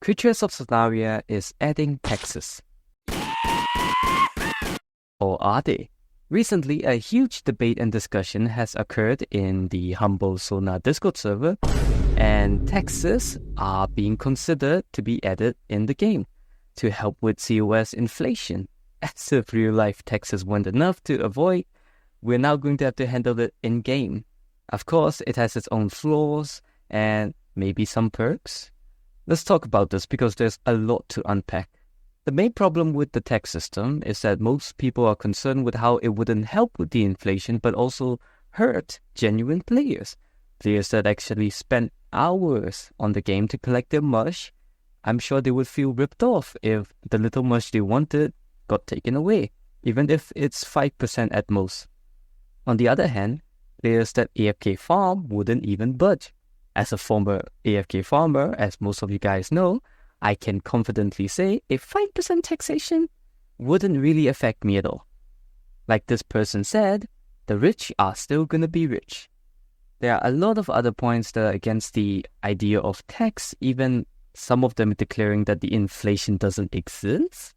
Creatures of Sonaria is adding taxes. Or are they? Recently, a huge debate and discussion has occurred in the humble Sona Discord server, and taxes are being considered to be added in the game to help with COS inflation. As if real-life taxes weren't enough to avoid, we're now going to have to handle it in-game. Of course, it has its own flaws and maybe some perks. Let's talk about this because there's a lot to unpack. The main problem with the tax system is that most people are concerned with how it wouldn't help with the inflation but also hurt genuine players. Players that actually spend hours on the game to collect their mush. I'm sure they would feel ripped off if the little mush they wanted got taken away, even if it's 5% at most. On the other hand, players that AFK farm wouldn't even budge. As a former AFK farmer, as most of you guys know, I can confidently say a 5% taxation wouldn't really affect me at all. Like this person said, the rich are still gonna be rich. There are a lot of other points that are against the idea of tax, even some of them declaring that the inflation doesn't exist.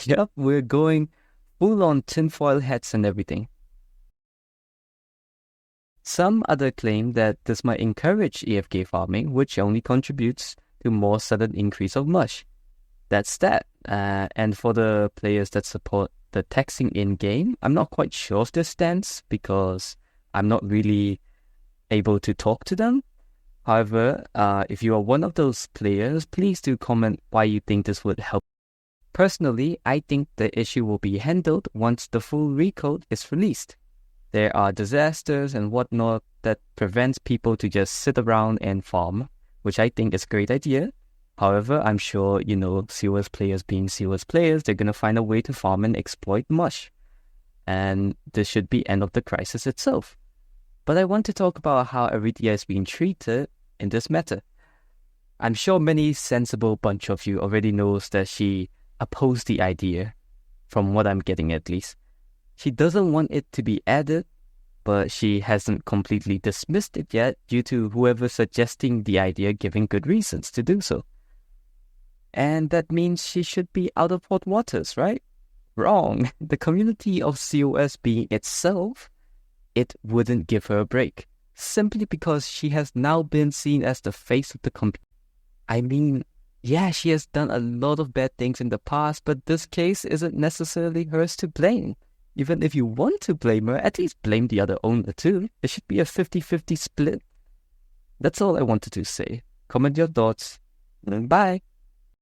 Yep, we're going full on tinfoil hats and everything. Some other claim that this might encourage AFK farming, which only contributes to more sudden increase of mush. That's that. And for the players that support the taxing in-game, I'm not quite sure of their stance because I'm not really able to talk to them. However, if you are one of those players, please do comment why you think this would help. Personally, I think the issue will be handled once the full recode is released. There are disasters and whatnot that prevents people to just sit around and farm, which I think is a great idea. However, I'm sure, COS players being COS players, they're going to find a way to farm and exploit mush. And this should be end of the crisis itself. But I want to talk about how Aridia is being treated in this matter. I'm sure many sensible bunch of you already knows that she opposed the idea, from what I'm getting at least. She doesn't want it to be added, but she hasn't completely dismissed it yet due to whoever suggesting the idea giving good reasons to do so. And that means she should be out of hot waters, right? Wrong. The community of COS being itself, it wouldn't give her a break, simply because she has now been seen as the face of the community. I mean, yeah, she has done a lot of bad things in the past, but this case isn't necessarily hers to blame. Even if you want to blame her, at least blame the other owner too. It should be a 50-50 split. That's all I wanted to say. Comment your thoughts. Bye.